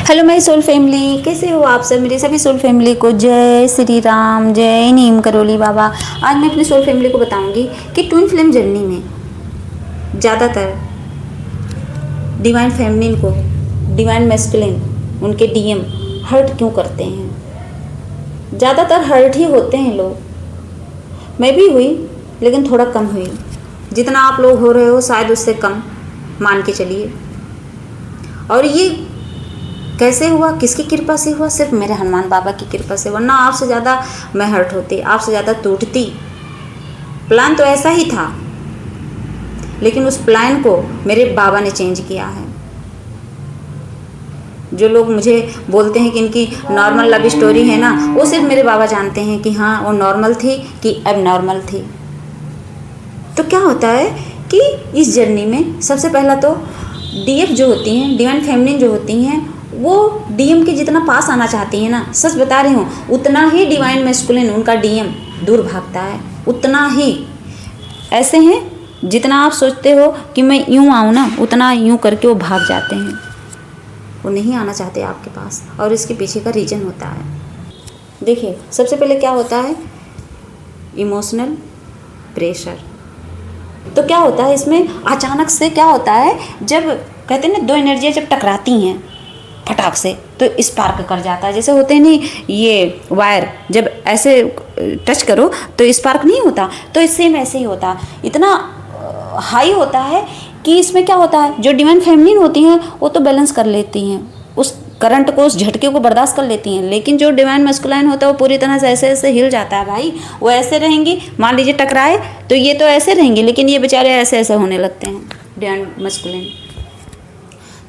Hello my soul family, कैसे हो आप सब। मेरी सभी सोल फैमिली को जय श्री राम, जय नीम करोली बाबा। आज मैं अपनी सोल फैमिली को बताऊंगी कि ट्विन फ्लेम जर्नी में ज़्यादातर डिवाइन फेमिनिन को डिवाइन मैस्कुलिन उनके डीएम हर्ट क्यों करते हैं। ज़्यादातर हर्ट ही होते हैं लोग। मैं भी हुई, लेकिन थोड़ा कम हुई। जितना आप लोग हो रहे हो शायद उससे कम मान के चलिए। और ये कैसे हुआ, किसकी कृपा से हुआ? सिर्फ मेरे हनुमान बाबा की कृपा से। वरना आपसे ज़्यादा मैं हर्ट होती, आपसे ज़्यादा टूटती। प्लान तो ऐसा ही था, लेकिन उस प्लान को मेरे बाबा ने चेंज किया है। जो लोग मुझे बोलते हैं कि इनकी नॉर्मल लव स्टोरी है ना, वो सिर्फ मेरे बाबा जानते हैं कि हाँ वो नॉर्मल थी कि अब नॉर्मल थी। तो क्या होता है कि इस जर्नी में सबसे पहला तो डीएफ जो होती हैं, डिवाइन फेमिनिन जो होती हैं, वो डीएम के जितना पास आना चाहती हैं ना, सच बता रही हूँ, उतना ही डिवाइन मैस्कुलिन उनका डीएम दूर भागता है। उतना ही ऐसे हैं जितना आप सोचते हो कि मैं यूँ आऊँ ना, उतना यूँ करके वो भाग जाते हैं। वो नहीं आना चाहते आपके पास, और इसके पीछे का रीज़न होता है। देखिए, सबसे पहले क्या होता है, इमोशनल प्रेशर। तो क्या होता है इसमें, अचानक से क्या होता है, जब कहते हैं ना दो एनर्जियाँ जब टकराती हैं फटाक से, तो स्पार्क कर जाता है। जैसे होते नहीं ये वायर, जब ऐसे टच करो तो स्पार्क नहीं होता, तो सेम ऐसे ही होता। इतना हाई होता है कि इसमें क्या होता है, जो डिवाइन फेमिनिन होती हैं वो तो बैलेंस कर लेती हैं, उस करंट को, उस झटके को बर्दाश्त कर लेती हैं। लेकिन जो डिवाइन मैस्कुलाइन होता है वो पूरी तरह से ऐसे ऐसे हिल जाता है भाई। वो ऐसे रहेंगी, मान लीजिए टकराए तो ये तो ऐसे रहेंगी, लेकिन ये बेचारे ऐसे ऐसे होने लगते हैं डिवाइन मैस्कुलाइन।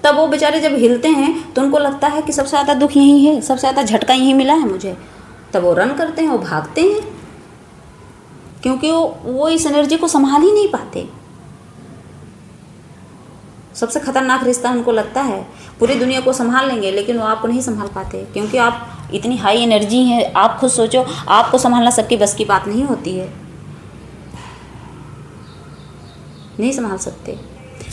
तब वो बेचारे जब हिलते हैं तो उनको लगता है कि सबसे ज़्यादा दुख यही है, सबसे ज़्यादा झटका यही मिला है मुझे। तब वो रन करते हैं, वो भागते हैं, क्योंकि वो इस एनर्जी को संभाल ही नहीं पाते। सबसे खतरनाक रिश्ता उनको लगता है, पूरी दुनिया को संभाल लेंगे, लेकिन वो आपको नहीं संभाल पाते, क्योंकि आप इतनी हाई एनर्जी हैं। आप खुद सोचो, आपको संभालना सबकी बस की बात नहीं होती है, नहीं संभाल सकते।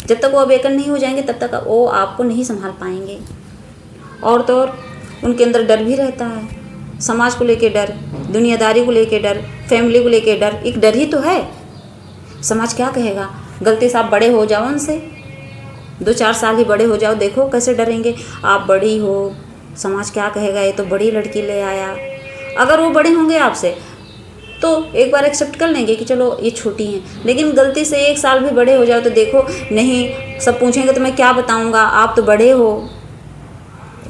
जब तक वो अवेकन नहीं हो जाएंगे तब तक वो आपको नहीं संभाल पाएंगे। और तो और उनके अंदर डर भी रहता है, समाज को लेके डर, दुनियादारी को लेके डर, फैमिली को लेके डर। एक डर ही तो है, समाज क्या कहेगा। गलती से आप बड़े हो जाओ उनसे, 2-4 साल ही बड़े हो जाओ, देखो कैसे डरेंगे। आप बड़ी हो, समाज क्या कहेगा, ये तो बड़ी लड़की ले आया। अगर वो बड़े होंगे आपसे तो एक बार एक्सेप्ट कर लेंगे कि चलो ये छोटी हैं, लेकिन गलती से 1 साल भी बड़े हो जाओ तो देखो, नहीं सब पूछेंगे तो मैं क्या बताऊंगा, आप तो बड़े हो।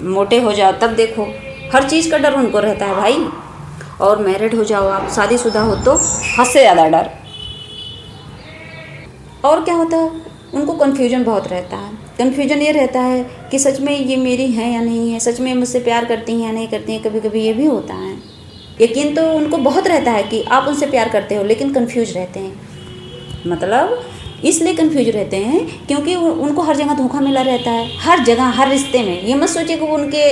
मोटे हो जाओ तब देखो, हर चीज़ का डर उनको रहता है भाई। और मैरिड हो जाओ आप, शादीशुदा हो तो हद से ज़्यादा डर। और क्या होता है, उनको कन्फ्यूजन बहुत रहता है। कन्फ्यूजन ये रहता है कि सच में ये मेरी हैं या नहीं है, सच में मुझसे प्यार करती हैं या नहीं करती हैं। कभी कभी ये भी होता है। यकीन तो उनको बहुत रहता है कि आप उनसे प्यार करते हो, लेकिन कंफ्यूज रहते हैं। मतलब इसलिए कंफ्यूज रहते हैं क्योंकि उनको हर जगह धोखा मिला रहता है, हर जगह, हर रिश्ते में। ये मत सोचिए कि वो उनके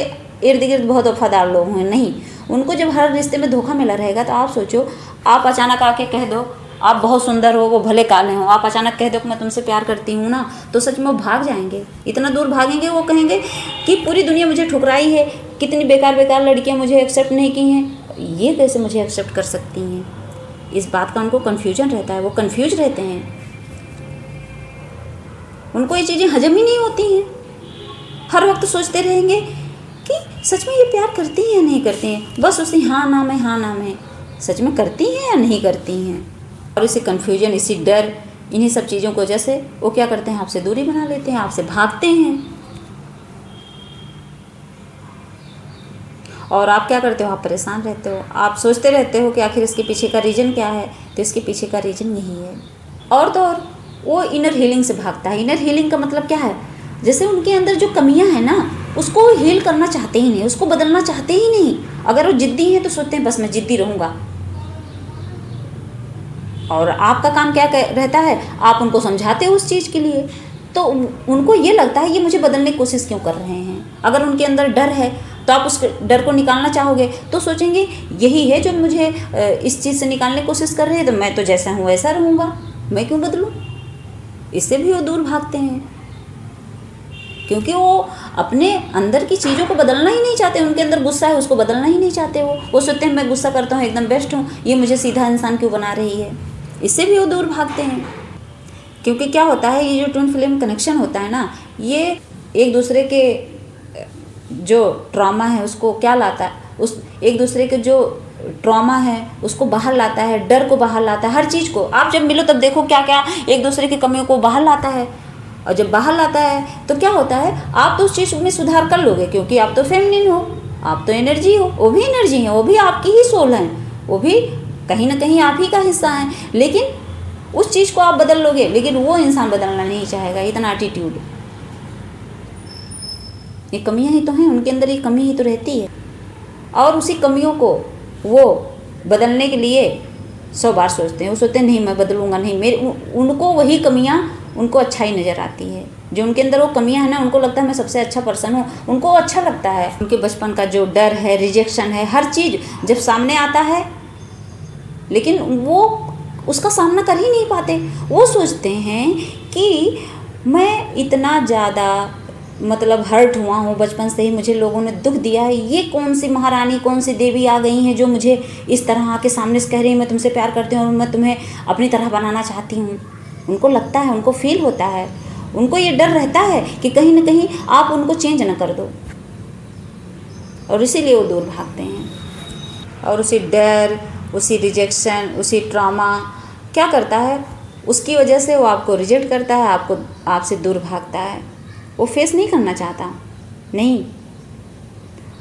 इर्द गिर्द बहुत वफादार लोग हैं, नहीं। उनको जब हर रिश्ते में धोखा मिला रहेगा तो आप सोचो, आप अचानक आके कह दो आप बहुत सुंदर हो, वो भले काले हो, आप अचानक कह दो कि मैं तुमसे प्यार करती हूँ ना, तो सच में वो भाग जाएंगे। इतना दूर भागेंगे, वो कहेंगे कि पूरी दुनिया मुझे ठुकराई है, कितनी बेकार बेकार लड़कियाँ मुझे एक्सेप्ट नहीं की हैं, ये कैसे मुझे एक्सेप्ट कर सकती हैं। इस बात का उनको कन्फ्यूजन रहता है, वो कन्फ्यूज रहते हैं। उनको ये चीज़ें हजम ही नहीं होती हैं। हर वक्त सोचते रहेंगे कि सच में ये प्यार करती हैं या नहीं करती हैं। बस उसी हाँ नाम है, हाँ नाम है, सच में करती हैं या नहीं करती हैं। और इसी कन्फ्यूजन, इसी डर, इन्हीं सब चीज़ों की वजह से वो क्या करते हैं, आपसे दूरी बना लेते हैं, आपसे भागते हैं। और आप क्या करते हो, आप परेशान रहते हो, आप सोचते रहते हो कि आखिर इसके पीछे का रीज़न क्या है। तो इसके पीछे का रीज़न यही है। और तो और वो इनर हीलिंग से भागता है। इनर हीलिंग का मतलब क्या है, जैसे उनके अंदर जो कमियां हैं ना, उसको हील करना चाहते ही नहीं, उसको बदलना चाहते ही नहीं। अगर वो जिद्दी हैं तो सोचते हैं बस मैं जिद्दी रहूँगा। और आपका काम क्या रहता है, आप उनको समझाते हो उस चीज़ के लिए। तो उनको ये लगता है ये मुझे बदलने की कोशिश क्यों कर रहे हैं। अगर उनके अंदर डर है तो आप उस डर को निकालना चाहोगे तो सोचेंगे यही है जो मुझे इस चीज़ से निकालने की कोशिश कर रहे हैं, तो मैं तो जैसा हूँ वैसा रहूँगा, मैं क्यों बदलूँ। इससे भी वो दूर भागते हैं। क्योंकि वो अपने अंदर की चीज़ों को बदलना ही नहीं चाहते। उनके अंदर गुस्सा है, उसको बदलना ही नहीं चाहते। वो सोचते हैं मैं गुस्सा करता हूँ एकदम बेस्ट हूँ, ये मुझे सीधा इंसान क्यों बना रही है। इससे भी वो दूर भागते हैं। क्योंकि क्या होता है, ये जो ट्विन फ्लेम कनेक्शन होता है ना, ये एक दूसरे के जो ट्रॉमा है उसको क्या लाता है, उस एक दूसरे के जो ट्रॉमा है उसको बाहर लाता है, डर को बाहर लाता है, हर चीज़ को। आप जब मिलो तब देखो क्या क्या एक दूसरे की कमियों को बाहर लाता है। और जब बाहर लाता है तो क्या होता है, आप तो उस चीज़ में सुधार कर लोगे, क्योंकि आप तो फेमिनिन हो, आप तो एनर्जी हो, वो भी एनर्जी है, वो भी आपकी ही सोल है, वो भी कहीं ना कहीं आप ही का हिस्सा है। लेकिन उस चीज़ को आप बदल लोगे, लेकिन वो इंसान बदलना नहीं चाहेगा। इतना एटीट्यूड, ये कमियां ही तो हैं उनके अंदर, ये कमी ही तो रहती है। और उसी कमियों को वो बदलने के लिए 100 बार सोचते हैं। वो सोचते हैं नहीं मैं बदलूंगा नहीं, मेरे उनको वही कमियां उनको अच्छा ही नज़र आती है। जो उनके अंदर वो कमियां हैं ना, उनको लगता है मैं सबसे अच्छा पर्सन हूँ, उनको अच्छा लगता है। उनके बचपन का जो डर है, रिजेक्शन है, हर चीज़ जब सामने आता है, लेकिन वो उसका सामना कर ही नहीं पाते। वो सोचते हैं कि मैं इतना ज़्यादा मतलब हर्ट हुआ हूँ बचपन से ही, मुझे लोगों ने दुख दिया है, ये कौन सी महारानी कौन सी देवी आ गई हैं जो मुझे इस तरह आके सामने से कह रही है मैं तुमसे प्यार करती हूँ और मैं तुम्हें अपनी तरह बनाना चाहती हूँ। उनको लगता है, उनको फील होता है, उनको ये डर रहता है कि कहीं ना कहीं आप उनको चेंज ना कर दो, और इसीलिए वो दूर भागते हैं। और उसी डर, उसी रिजेक्शन, उसी ट्रॉमा क्या करता है, उसकी वजह से वो आपको रिजेक्ट करता है, आपसे दूर भागता है। वो फेस नहीं करना चाहता। नहीं,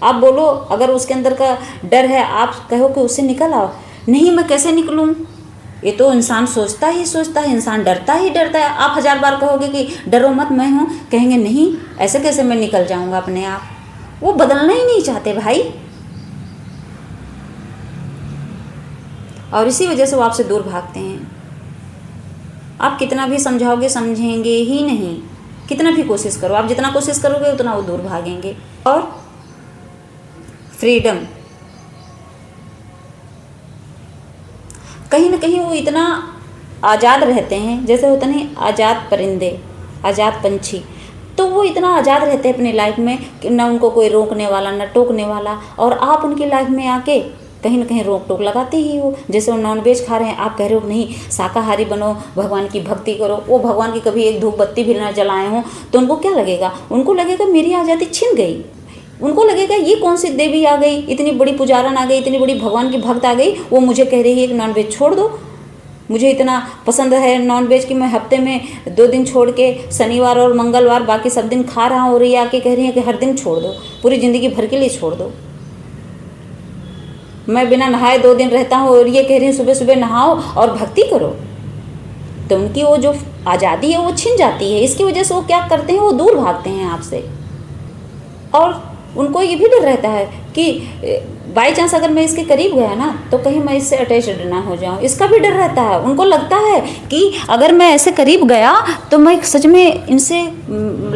आप बोलो अगर उसके अंदर का डर है, आप कहो कि उससे निकल आओ, नहीं मैं कैसे निकलूं, ये तो इंसान सोचता ही सोचता है, इंसान डरता ही डरता है। आप 1000 बार कहोगे कि डरो मत मैं हूँ, कहेंगे नहीं ऐसे कैसे मैं निकल जाऊँगा अपने आप। वो बदलना ही नहीं चाहते भाई, और इसी वजह से वो आपसे दूर भागते हैं। आप कितना भी समझाओगे समझेंगे ही नहीं, कितना भी कोशिश करो, आप जितना कोशिश करोगे उतना वो दूर भागेंगे। और फ्रीडम, कहीं ना कहीं वो इतना आज़ाद रहते हैं, जैसे होता नहीं आज़ाद परिंदे, आज़ाद पंछी, तो वो इतना आज़ाद रहते हैं अपनी लाइफ में कि ना उनको कोई रोकने वाला ना टोकने वाला। और आप उनकी लाइफ में आके कहीं ना कहीं रोक टोक लगाते ही हो। जैसे वो नॉनवेज खा रहे हैं, आप कह रहे हो नहीं शाकाहारी बनो, भगवान की भक्ति करो, वो भगवान की कभी एक धूप बत्ती भी ना जलाए हों, तो उनको क्या लगेगा, उनको लगेगा मेरी आज़ादी छिन गई। उनको लगेगा ये कौन सी देवी आ गई, इतनी बड़ी पुजारन आ गई, इतनी बड़ी भगवान की भक्त आ गई, वो मुझे कह रही है कि नॉनवेज छोड़ दो। मुझे इतना पसंद है नॉनवेज कि मैं हफ्ते में 2 दिन छोड़ के शनिवार और मंगलवार बाकी सब दिन खा रहा हूँ, और ये आके कह रही है कि हर दिन छोड़ दो, पूरी ज़िंदगी भर के लिए छोड़ दो। मैं बिना नहाए 2 दिन रहता हूँ, और ये कह रही हूँ सुबह सुबह नहाओ और भक्ति करो। तो उनकी वो जो आज़ादी है वो छिन जाती है। इसकी वजह से वो क्या करते हैं, वो दूर भागते हैं आपसे। और उनको ये भी डर रहता है कि बाई चांस अगर मैं इसके करीब गया ना तो कहीं मैं इससे अटैच्ड ना हो जाऊं, इसका भी डर रहता है। उनको लगता है कि अगर मैं ऐसे करीब गया तो मैं सच में इनसे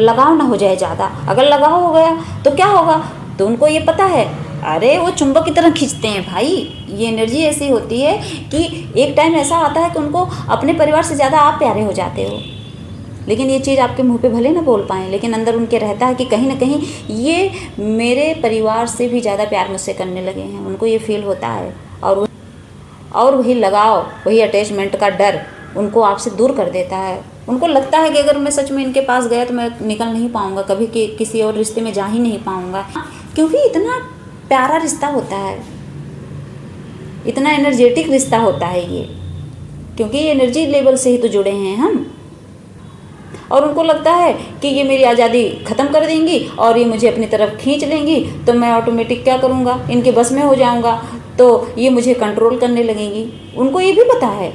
लगाव ना हो जाए ज़्यादा, अगर लगाव हो गया तो क्या होगा। तो उनको ये पता है, अरे वो चुंबक की तरह खींचते हैं भाई। ये एनर्जी ऐसी होती है कि एक टाइम ऐसा आता है कि उनको अपने परिवार से ज़्यादा आप प्यारे हो जाते हो। लेकिन ये चीज़ आपके मुंह पे भले ना बोल पाएँ, लेकिन अंदर उनके रहता है कि कहीं ना कहीं ये मेरे परिवार से भी ज़्यादा प्यार मुझसे करने लगे हैं। उनको ये फील होता है। और वही लगाव, वही अटैचमेंट का डर उनको आपसे दूर कर देता है। उनको लगता है कि अगर मैं सच में इनके पास गया तो मैं निकल नहीं पाऊँगा, कभी किसी और रिश्ते में जा ही नहीं पाऊँगा, क्योंकि इतना प्यारा रिश्ता होता है, इतना एनर्जेटिक रिश्ता होता है ये, क्योंकि ये एनर्जी लेवल से ही तो जुड़े हैं हम। और उनको लगता है कि ये मेरी आज़ादी ख़त्म कर देंगी और ये मुझे अपनी तरफ खींच लेंगी, तो मैं ऑटोमेटिक क्या करूँगा, इनके बस में हो जाऊँगा, तो ये मुझे कंट्रोल करने लगेंगी। उनको ये भी पता है,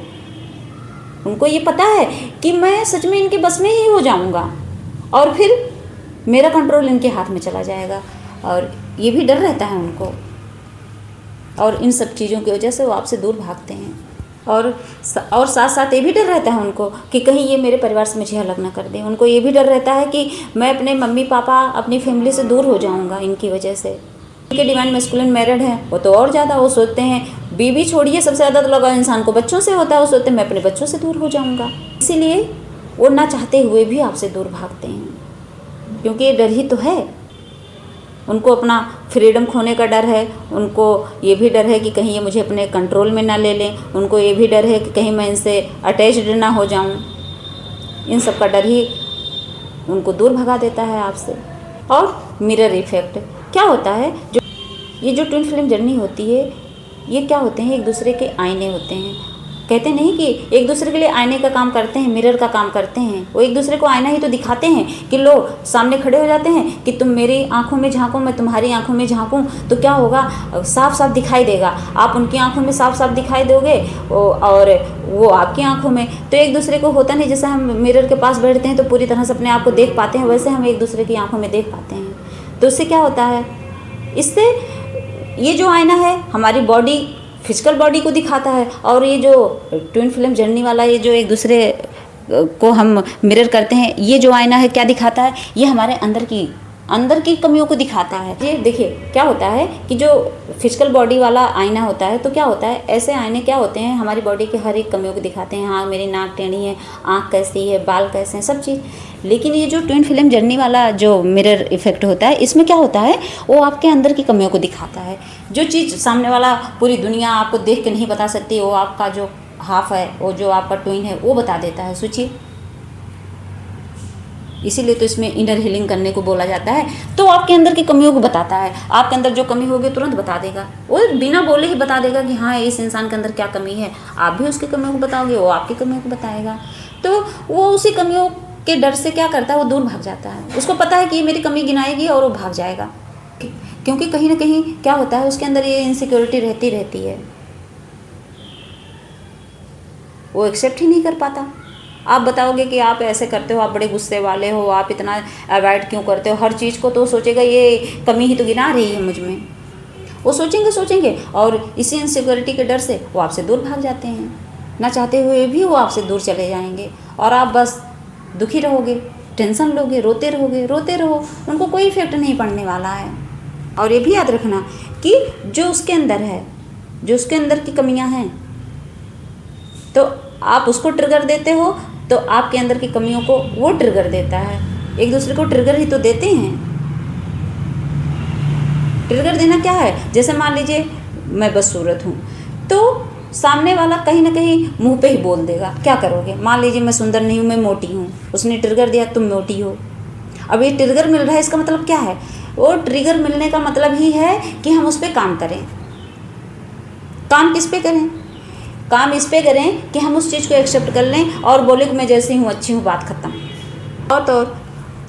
उनको ये पता है कि मैं सच में इनके बस में ही हो जाऊँगा और फिर मेरा कंट्रोल इनके हाथ में चला जाएगा। और ये भी डर रहता है उनको, और इन सब चीज़ों की वजह से वो आपसे दूर भागते हैं। और साथ साथ ये भी डर रहता है उनको कि कहीं ये मेरे परिवार से मुझे अलग ना कर दे। उनको ये भी डर रहता है कि मैं अपने मम्मी पापा, अपनी फैमिली से दूर हो जाऊंगा इनकी वजह से। उनके डिवाइन मैस्कुलिन मैरिड है, वो तो और ज़्यादा वो सोचते हैं, बीवी छोड़िए सबसे ज़्यादा तो लगाव इंसान को बच्चों से होता है। वो सोचते हैं मैं अपने बच्चों से दूर हो जाऊँगा, इसीलिए वो ना चाहते हुए भी आपसे दूर भागते हैं। क्योंकि ये डर ही तो है। उनको अपना फ्रीडम खोने का डर है, उनको ये भी डर है कि कहीं ये मुझे अपने कंट्रोल में ना ले लें, उनको ये भी डर है कि कहीं मैं इनसे अटैच्ड ना हो जाऊं। इन सब का डर ही उनको दूर भगा देता है आपसे। और मिरर इफ़ेक्ट क्या होता है, जो ये जो ट्विन फ्लेम जर्नी होती है, ये क्या होते हैं, एक दूसरे के आईने होते हैं। कहते नहीं कि एक दूसरे के लिए आईने का काम करते हैं, मिरर का काम करते हैं। वो एक दूसरे को आईना ही तो दिखाते हैं कि लो सामने खड़े हो जाते हैं कि तुम मेरी आंखों में झांको, मैं तुम्हारी आंखों में झांकूं, तो क्या होगा, साफ साफ दिखाई देगा। आप उनकी आंखों में साफ साफ दिखाई दोगे और वो आपकी आंखों में। तो एक दूसरे को होता नहीं, जैसे हम मिरर के पास बैठते हैं तो पूरी तरह से अपने आप को देख पाते हैं, वैसे हम एक दूसरे की आंखों में देख पाते हैं। तो इससे क्या होता है, इससे ये जो आईना है हमारी बॉडी, फिजिकल बॉडी को दिखाता है, और ये जो ट्विन फ्लेम जर्नी वाला ये जो एक दूसरे को हम मिरर करते हैं, ये जो आईना है क्या दिखाता है, ये हमारे अंदर की कमियों को दिखाता है। ये देखिए क्या होता है कि जो फिजिकल बॉडी वाला आईना होता है, तो क्या होता है, ऐसे आईने क्या होते हैं, हमारी बॉडी के हर एक कमियों को दिखाते हैं। हाँ, मेरी नाक टेढ़ी है, आँख कैसी है, बाल कैसे हैं, सब चीज़। लेकिन ये जो ट्विन फ्लेम जर्नी वाला जो मिरर इफेक्ट होता है, इसमें क्या होता है, वो आपके अंदर की कमियों को दिखाता है। जो चीज़ सामने वाला पूरी दुनिया आपको देख के नहीं बता सकती, वो आपका जो हाफ है, वो जो आपका ट्विन है, वो बता देता है। सोचिए, इसीलिए तो इसमें इनर हीलिंग करने को बोला जाता है। तो आपके अंदर की कमियों को बताता है, आपके अंदर जो कमी होगी तुरंत बता देगा, वो बिना बोले ही बता देगा कि हाँ इस इंसान के अंदर क्या कमी है। आप भी उसकी कमियों को बताओगे, वो आपकी कमियों को बताएगा। तो वो उसी कमियों के डर से क्या करता है, वो दूर भाग जाता है। उसको पता है कि ये मेरी कमी गिनाएगी और वो भाग जाएगा, क्योंकि कहीं ना कहीं क्या होता है, उसके अंदर ये इनसिक्योरिटी रहती है, वो एक्सेप्ट ही नहीं कर पाता। आप बताओगे कि आप ऐसे करते हो, आप बड़े गुस्से वाले हो, आप इतना अवॉइड क्यों करते हो हर चीज़ को, तो सोचेगा ये कमी ही तो गिना रही है मुझ में। वो सोचेंगे और इसी इनसिक्योरिटी के डर से वो आपसे दूर भाग जाते हैं। ना चाहते हुए भी वो आपसे दूर चले जाएंगे और आप बस दुखी रहोगे, टेंशन लोगे, रोते रहो। उनको कोई इफेक्ट नहीं पड़ने वाला है। और ये भी याद रखना कि जो उसके अंदर है, जो उसके अंदर की कमियां हैं, तो आप उसको ट्रिगर देते हो, तो आपके अंदर की कमियों को वो ट्रिगर देता है। एक दूसरे को ट्रिगर ही तो देते हैं। ट्रिगर देना क्या है, जैसे मान लीजिए मैं बदसूरत हूँ, तो सामने वाला कहीं ना कहीं मुंह पे ही बोल देगा। क्या करोगे, मान लीजिए मैं सुंदर नहीं हूँ, मैं मोटी हूँ, उसने ट्रिगर दिया तुम मोटी हो। अब ये ट्रिगर मिल रहा है, इसका मतलब क्या है, वो ट्रिगर मिलने का मतलब ही है कि हम उस पर काम करें। काम किस पे करें, काम इस पे करें कि हम उस चीज़ को एक्सेप्ट कर लें और बोले कि मैं जैसी हूँ अच्छी हूँ, बात ख़त्म। और तो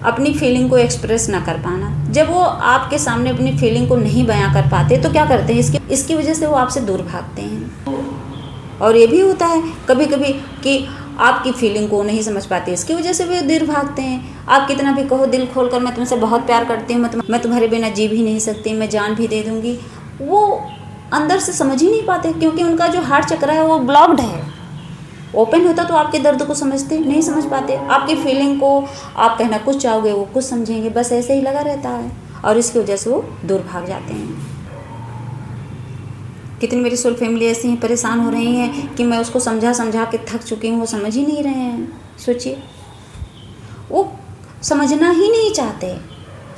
अपनी फीलिंग को एक्सप्रेस ना कर पाना, जब वो आपके सामने अपनी फीलिंग को नहीं बयां कर पाते तो क्या करते हैं, इसकी वजह से वो आपसे दूर भागते हैं। और ये भी होता है कभी कभी कि आपकी फीलिंग को नहीं समझ पाते, इसकी वजह से भी दूर भागते हैं। आप कितना भी कहो दिल खोल कर मैं तुमसे बहुत प्यार करती हूँ, मैं तुम्हारे बिना जी भी नहीं सकती, मैं जान भी दे दूँगी, वो अंदर से समझ ही नहीं पाते, क्योंकि उनका जो हार्ट चक्र है वो ब्लॉक्ड है। ओपन होता तो आपके दर्द को समझते, नहीं समझ पाते। आपकी फीलिंग को आप कहना कुछ चाहोगे, वो कुछ समझेंगे, बस ऐसे ही लगा रहता है और इसकी वजह से वो दूर भाग जाते हैं। कितनी मेरी सोल फैमिली ऐसी हैं, परेशान हो रही हैं कि मैं उसको समझा के थक चुकी हूँ, वो समझ ही नहीं रहे हैं। सोचिए, वो समझना ही नहीं चाहते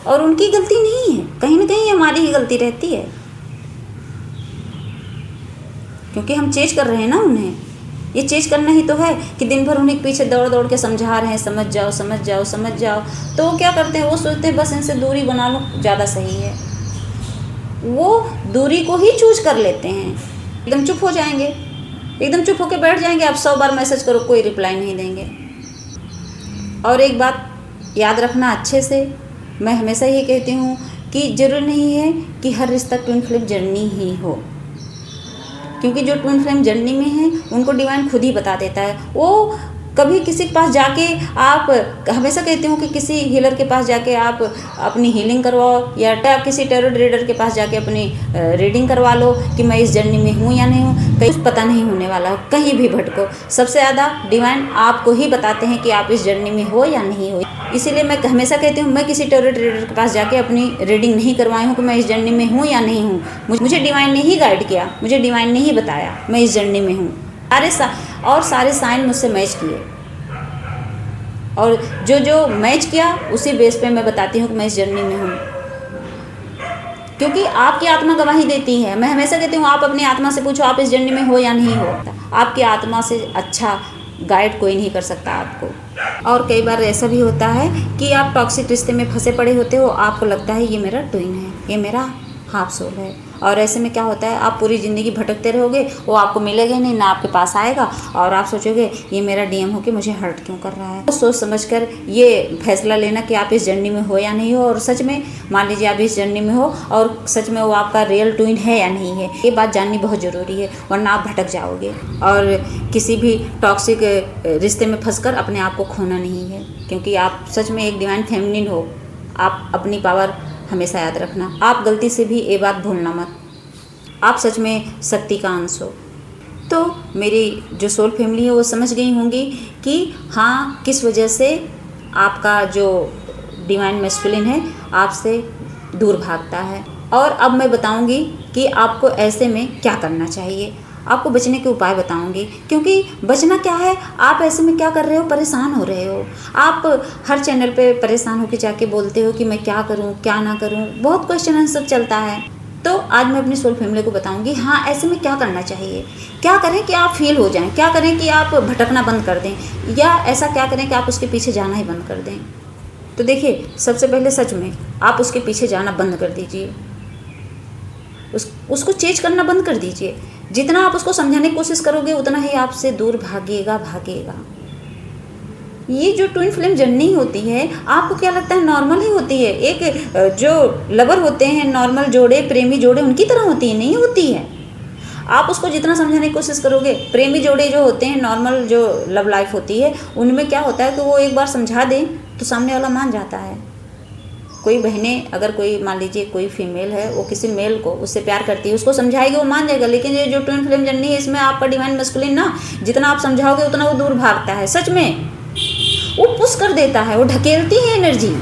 और उनकी गलती नहीं है, कहीं ना कहीं हमारी ही गलती रहती है, क्योंकि हम चेंज कर रहे हैं ना उन्हें। ये चेंज करना ही तो है कि दिन भर उन्हें पीछे दौड़ के समझा रहे हैं, समझ जाओ। तो वो क्या करते हैं, वो सोचते हैं बस इनसे दूरी बना लो, ज़्यादा सही है। वो दूरी को ही चूज कर लेते हैं, एकदम चुप हो जाएंगे, एकदम चुप होकर बैठ जाएंगे। आप 100 बार मैसेज करो, कोई रिप्लाई नहीं देंगे। और एक बात याद रखना अच्छे से, मैं हमेशा ही कहती हूँ कि ज़रूरी नहीं है कि हर रिश्ता ट्विन फ्लेम जर्नी ही हो, क्योंकि जो ट्विन फ्लेम जर्नी में है उनको डिवाइन खुद ही बता देता है। वो कभी किसी के पास जाके, आप हमेशा कहती हूँ कि किसी हीलर के पास जाके आप अपनी हीलिंग करवाओ, या किसी टैरो रीडर के पास जाके अपनी रीडिंग करवा लो कि मैं इस जर्नी में हूँ या नहीं हूँ, कहीं पता नहीं होने वाला, कहीं भी भटको। सबसे ज़्यादा डिवाइन आपको ही बताते हैं कि आप इस जर्नी में हो या नहीं हो। इसीलिए मैं हमेशा कहती हूँ, मैं किसी टैरो रीडर के पास जाके अपनी रीडिंग नहीं करवाई हूँ कि मैं इस जर्नी में हूँ या नहीं हूँ। मुझे डिवाइन ने ही गाइड किया, मुझे डिवाइन ने ही बताया मैं इस जर्नी में हूँ। सारे साइन मुझसे मैच किए, और जो जो मैच किया उसी बेस पे मैं बताती हूँ कि मैं इस जर्नी में हूँ, क्योंकि आपकी आत्मा गवाही देती है। मैं हमेशा कहती हूँ आप अपनी आत्मा से पूछो आप इस जर्नी में हो या नहीं हो। आपकी आत्मा से अच्छा गाइड कोई नहीं कर सकता आपको। और कई बार ऐसा भी होता है कि आप टॉक्सिक रिश्ते में फंसे पड़े होते हो, आपको लगता है ये मेरा ट्विन है, ये मेरा हाफ सोल है, और ऐसे में क्या होता है आप पूरी ज़िंदगी भटकते रहोगे, वो आपको मिलेगा नहीं, ना आपके पास आएगा, और आप सोचोगे ये मेरा डीएम हो कि मुझे हर्ट क्यों कर रहा है। तो सोच समझकर ये फैसला लेना कि आप इस जर्नी में हो या नहीं हो, और सच में मान लीजिए आप इस जर्नी में हो और सच में वो आपका रियल ट्विन है या नहीं है, ये बात जाननी बहुत ज़रूरी है, वरना आप भटक जाओगे। और किसी भी टॉक्सिक रिश्ते में फंसकर अपने आप को खोना नहीं है, क्योंकि आप सच में एक डिवाइन फेमिनिन हो। आप अपनी पावर हमेशा याद रखना, आप गलती से भी ये बात भूलना मत, आप सच में शक्ति का अंश हो। तो मेरी जो सोल फैमिली है वो समझ गई होंगी कि हाँ किस वजह से आपका जो डिवाइन मैस्कुलिन है आपसे दूर भागता है। और अब मैं बताऊंगी कि आपको ऐसे में क्या करना चाहिए, आपको बचने के उपाय बताऊंगी। क्योंकि बचना क्या है, आप ऐसे में क्या कर रहे हो, परेशान हो रहे हो। आप हर चैनल पे परेशान होकर जाके बोलते हो कि मैं क्या करूं क्या ना करूं, बहुत क्वेश्चन आंसर चलता है। तो आज मैं अपनी सोल फैमिली को बताऊंगी हाँ ऐसे में क्या करना चाहिए, क्या करें कि आप फेल हो जाएं, क्या करें कि आप भटकना बंद कर दें, या ऐसा क्या करें कि आप उसके पीछे जाना ही बंद कर दें। तो देखिए, सबसे पहले सच में आप उसके पीछे जाना बंद कर दीजिए, उसको चेंज करना बंद कर दीजिए। जितना आप उसको समझाने की कोशिश करोगे उतना ही आपसे दूर भागेगा। ये जो ट्विन फ्लेम जर्नी होती है, आपको क्या लगता है नॉर्मल ही होती है? एक जो लवर होते हैं, नॉर्मल जोड़े, प्रेमी जोड़े, उनकी तरह होती है? नहीं होती है। आप उसको जितना समझाने की कोशिश करोगे, प्रेमी जोड़े जो होते हैं, नॉर्मल जो लव लाइफ होती है, उनमें क्या होता है कि वो एक बार समझा दें तो सामने वाला मान जाता है। कोई बहनें, अगर कोई मान लीजिए कोई फीमेल है, वो किसी मेल को उससे प्यार करती है, उसको समझाएगी वो मान जाएगा। लेकिन ये जो ट्विन फ्लेम जर्नी है, इसमें आपका डिवाइन मैस्कुलिन ना, जितना आप समझाओगे उतना वो दूर भागता है। सच में वो पुश कर देता है, वो ढकेलती है एनर्जी।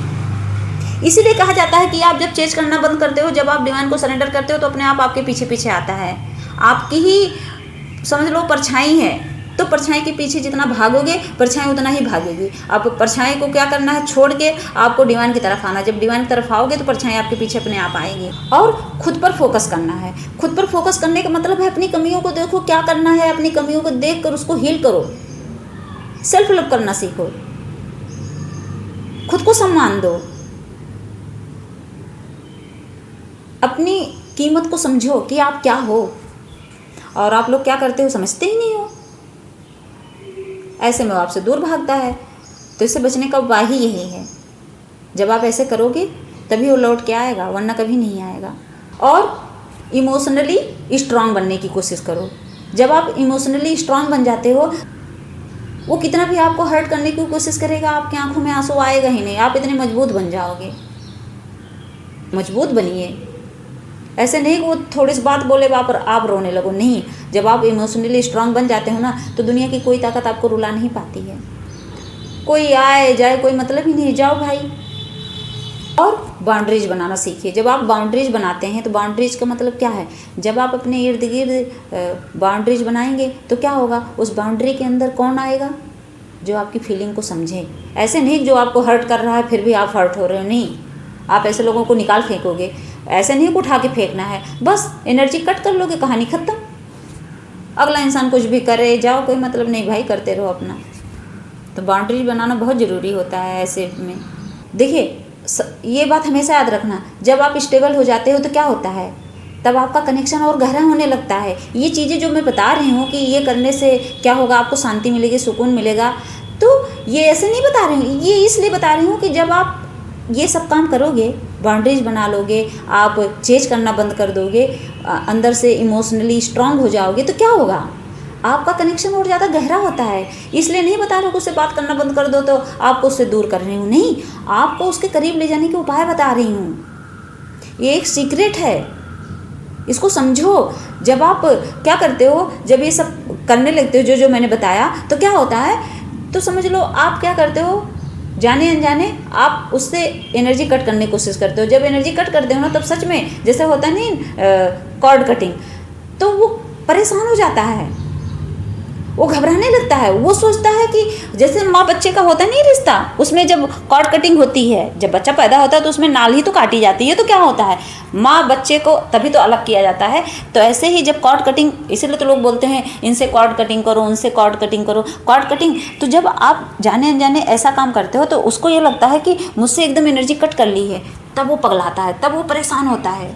इसीलिए कहा जाता है कि आप जब चेंज करना बंद करते हो, जब आप डिवाइन को सरेंडर करते हो, तो अपने आप आपके पीछे पीछे आता है। आपकी ही समझ लो परछाई है, तो परछाई के पीछे जितना भागोगे परछाई उतना ही भागेगी। आप परछाई को क्या करना है, छोड़ के आपको डिवाइन की तरफ आना। जब डिवाइन की तरफ आओगे तो परछाई आपके पीछे अपने आप आएगी। और खुद पर फोकस करना है। खुद पर फोकस करने का मतलब है अपनी कमियों को देखो, क्या करना है, अपनी कमियों को देख कर उसको हील करो। सेल्फ लव करना सीखो, खुद को सम्मान दो, अपनी कीमत को समझो कि आप क्या हो। और आप लोग क्या करते हो, समझते ही नहीं हो। ऐसे में वो आपसे दूर भागता है। तो इससे बचने का उपाय ही यही है। जब आप ऐसे करोगे तभी वो लौट के आएगा, वरना कभी नहीं आएगा। और इमोशनली स्ट्रांग बनने की कोशिश करो। जब आप इमोशनली स्ट्रांग बन जाते हो, वो कितना भी आपको हर्ट करने की कोशिश करेगा, आपकी आंखों में आंसू आएगा ही नहीं। आप इतने मजबूत बन जाओगे। मजबूत बनिए। ऐसे नहीं कि वो थोड़ी सी बात बोले आप रोने लगो, नहीं। जब आप इमोशनली स्ट्रांग बन जाते हो ना, तो दुनिया की कोई ताकत आपको रुला नहीं पाती है। कोई आए जाए कोई मतलब ही नहीं, जाओ भाई। और बाउंड्रीज बनाना सीखिए। जब आप बाउंड्रीज बनाते हैं तो बाउंड्रीज का मतलब क्या है, जब आप अपने इर्द गिर्द बाउंड्रीज बनाएंगे तो क्या होगा, उस बाउंड्री के अंदर कौन आएगा, जो आपकी फीलिंग को समझे। ऐसे नहीं जो आपको हर्ट कर रहा है फिर भी आप हर्ट हो रहे हो, नहीं। आप ऐसे लोगों को निकाल फेंकोगे, ऐसे नहीं उठा के फेंकना है, बस एनर्जी कट कर लोगे, कहानी खत्म। अगला इंसान कुछ भी करे जाओ, कोई मतलब नहीं भाई, करते रहो अपना। तो बाउंड्री बनाना बहुत ज़रूरी होता है ऐसे में। देखिए, ये बात हमेशा याद रखना, जब आप स्टेबल हो जाते हो तो क्या होता है, तब आपका कनेक्शन और गहरा होने लगता है। ये चीज़ें जो मैं बता रही हूँ कि ये करने से क्या होगा, आपको शांति मिलेगी, सुकून मिलेगा, तो ये ऐसे नहीं बता रही हूँ, ये इसलिए बता रही हूँ कि जब आप ये सब काम करोगे, बाउंड्रीज बना लोगे, आप चेंज करना बंद कर दोगे, अंदर से इमोशनली स्ट्रांग हो जाओगे, तो क्या होगा, आपका कनेक्शन और ज़्यादा गहरा होता है। इसलिए नहीं बता रहा हूँ कि उससे बात करना बंद कर दो तो आपको उससे दूर कर रही हूँ, नहीं, आपको उसके करीब ले जाने के उपाय बता रही हूँ। ये एक सीक्रेट है, इसको समझो। जब आप क्या करते हो, जब ये सब करने लगते हो जो जो मैंने बताया, तो क्या होता है, तो समझ लो आप क्या करते हो, जाने अनजाने आप उससे एनर्जी कट करने की कोशिश करते हो। जब एनर्जी कट करते हो ना, तब सच में जैसे होता है नहीं कॉर्ड कटिंग, तो वो परेशान हो जाता है। वो घबराने लगता है। वो सोचता है कि जैसे माँ बच्चे का होता नहीं रिश्ता, उसमें जब कॉर्ड कटिंग होती है, जब बच्चा पैदा होता है तो उसमें नाल ही तो काटी जाती है, तो क्या होता है, माँ बच्चे को तभी तो अलग किया जाता है। तो ऐसे ही जब कॉर्ड कटिंग, इसीलिए तो लोग बोलते हैं इनसे कॉर्ड कटिंग करो, उनसे कॉर्ड कटिंग करो, कॉर्ड कटिंग। तो जब आप जाने अनजाने ऐसा काम करते हो तो उसको ये लगता है कि मुझसे एकदम एनर्जी कट कर ली है, तब वो पगलाता है, तब वो परेशान होता है।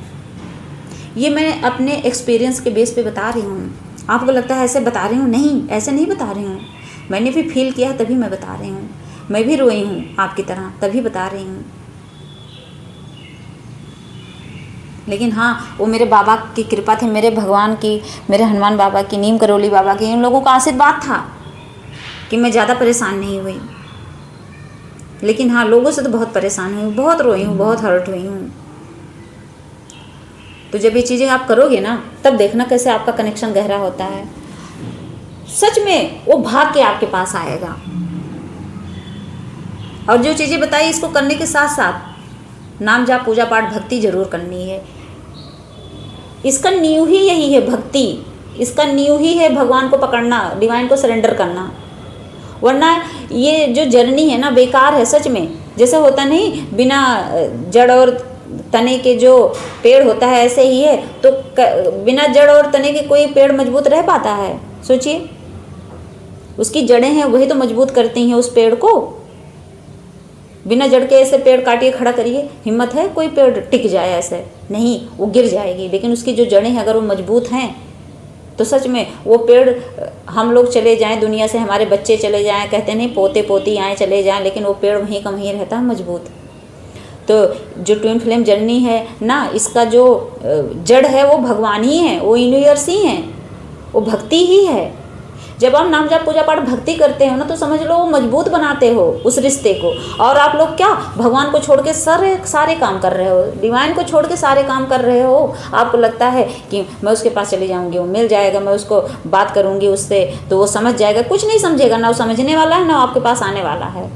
ये मैं अपने एक्सपीरियंस के बेस पे बता रही हूँ। आपको लगता है ऐसे बता रही हूँ, नहीं, ऐसे नहीं बता रही हूँ। मैंने भी फील किया तभी मैं बता रही हूँ। मैं भी रोई हूँ आपकी तरह, तभी बता रही हूँ। लेकिन हाँ, वो मेरे बाबा की कृपा थी, मेरे भगवान की, मेरे हनुमान बाबा की, नीम करौली बाबा की, इन लोगों का आशीर्वाद था कि मैं ज़्यादा परेशान नहीं हुई। लेकिन हाँ, लोगों से तो बहुत परेशान हुई, बहुत रोई हूँ, बहुत हर्ट हुई हूँ। तो जब ये चीज़ें आप करोगे ना, तब देखना कैसे आपका कनेक्शन गहरा होता है। सच में वो भाग के आपके पास आएगा। और जो चीज़ें बताई, इसको करने के साथ साथ नाम जाप, पूजा पाठ, भक्ति जरूर करनी है। इसका नींव ही यही है, भक्ति। इसका नींव ही है भगवान को पकड़ना, डिवाइन को सरेंडर करना। वरना ये जो जर्नी है ना, बेकार है सच में। जैसे होता नहीं, बिना जड़ और तने के जो पेड़ होता है, ऐसे ही है। तो बिना जड़ और तने के कोई पेड़ मजबूत रह पाता है? सोचिए, उसकी जड़ें हैं वही तो मजबूत करती हैं उस पेड़ को। बिना जड़ के ऐसे पेड़ काटिए, खड़ा करिए, हिम्मत है कोई पेड़ टिक जाए? ऐसे नहीं, वो गिर जाएगी। लेकिन उसकी जो जड़ें हैं अगर वो मजबूत हैं तो सच में वो पेड़, हम लोग चले जाएं दुनिया से, हमारे बच्चे चले जाएं, कहते नहीं पोते पोती आए चले जाएं, लेकिन वो पेड़ वहीं का वहीं रहता है मजबूत। तो जो ट्विन फ्लेम जर्नी है ना, इसका जो जड़ है वो भगवान ही है, वो यूनिवर्स ही है, वो भक्ति ही है। जब आप नाम जाप पूजा पाठ भक्ति करते हो ना, तो समझ लो वो मजबूत बनाते हो उस रिश्ते को। और आप लोग क्या भगवान को छोड़ के सारे काम कर रहे हो, डिवाइन को छोड़ के सारे काम कर रहे हो। आपको लगता है कि मैं उसके पास चली जाऊंगी, वो मिल जाएगा, मैं उसको बात करूंगी उससे तो वो समझ जाएगा। कुछ नहीं समझेगा, ना वो समझने वाला है, ना आपके पास आने वाला है,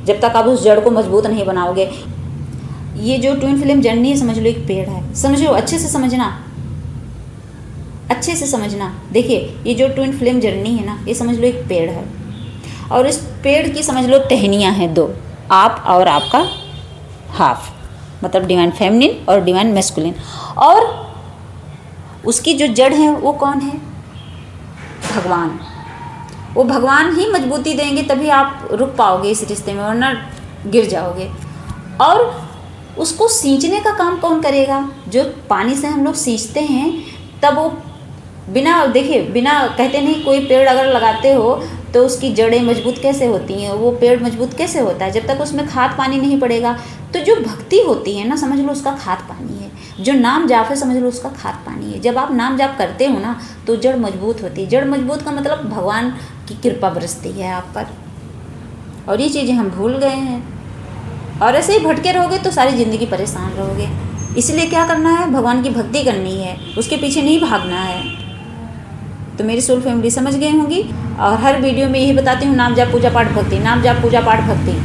जब तक आप उस जड़ को मजबूत नहीं बनाओगे। ये जो ट्विन फ्लेम जर्नी है, समझ लो एक पेड़ है। समझो, अच्छे से समझना, अच्छे से समझना। देखिए, ये जो ट्विन फ्लेम जर्नी है ना, ये समझ लो एक पेड़ है। और इस पेड़ की समझ लो टहनियाँ हैं दो, आप और आपका हाफ, मतलब डिवाइन फेमिनिन और डिवाइन मैस्कुलिन। और उसकी जो जड़ है वो कौन है? भगवान। वो भगवान ही मजबूती देंगे, तभी आप रुक पाओगे इस रिश्ते में, वरना गिर जाओगे। और उसको सींचने का काम कौन करेगा? जो पानी से हम लोग सींचते हैं, तब वो बिना, देखिए, बिना, कहते नहीं कोई पेड़ अगर लगाते हो तो उसकी जड़ें मजबूत कैसे होती हैं, वो पेड़ मजबूत कैसे होता है? जब तक उसमें खाद पानी नहीं पड़ेगा। तो जो भक्ति होती है ना, समझ लो उसका खाद पानी है। जो नाम जाप है, समझ लो उसका खाद पानी है। जब आप नाम जाप करते हो ना, तो जड़ मजबूत होती है। जड़ मजबूत का मतलब भगवान की कृपा बरसती है आप पर। और ये चीज़ें हम भूल गए हैं, और ऐसे ही भटके रहोगे तो सारी ज़िंदगी परेशान रहोगे। इसलिए क्या करना है? भगवान की भक्ति करनी है, उसके पीछे नहीं भागना है। तो मेरी सोल फैमिली समझ गई होंगी। और हर वीडियो में यही बताती हूँ, नाम जाप पूजा पाठ भक्ति, नाम जाप पूजा पाठ भक्ति।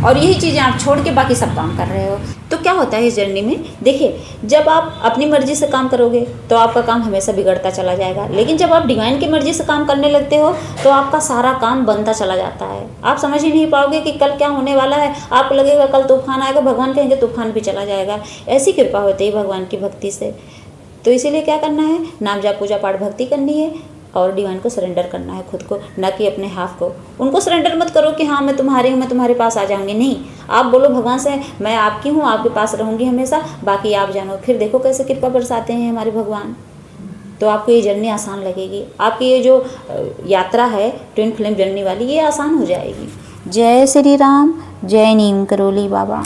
और यही चीज़ें आप छोड़ के बाकी सब काम कर रहे हो। तो क्या होता है इस जर्नी में? देखिए, जब आप अपनी मर्जी से काम करोगे तो आपका काम हमेशा बिगड़ता चला जाएगा। लेकिन जब आप डिवाइन की मर्जी से काम करने लगते हो तो आपका सारा काम बनता चला जाता है। आप समझ ही नहीं पाओगे कि कल क्या होने वाला है। आपको लगेगा कल तूफान आएगा, भगवान कहेंगे तूफान भी चला जाएगा। ऐसी कृपा होती है भगवान की भक्ति से। तो इसीलिए क्या करना है? नाम जाप पूजा पाठ भक्ति करनी है और डिवाइन को सरेंडर करना है खुद को, ना कि अपने हाफ को। उनको सरेंडर मत करो कि हाँ मैं तुम्हारी हूँ, मैं तुम्हारे पास आ जाऊँगी। नहीं, आप बोलो भगवान से मैं आपकी हूँ, आपके पास रहूँगी हमेशा, बाकी आप जानो। फिर देखो कैसे कृपा बरसाते हैं हमारे भगवान। तो आपको ये जर्नी आसान लगेगी। आपकी ये जो यात्रा है ट्विन फ्लेम जर्नी वाली, ये आसान हो जाएगी। जय श्री राम, जय नीम करौली बाबा।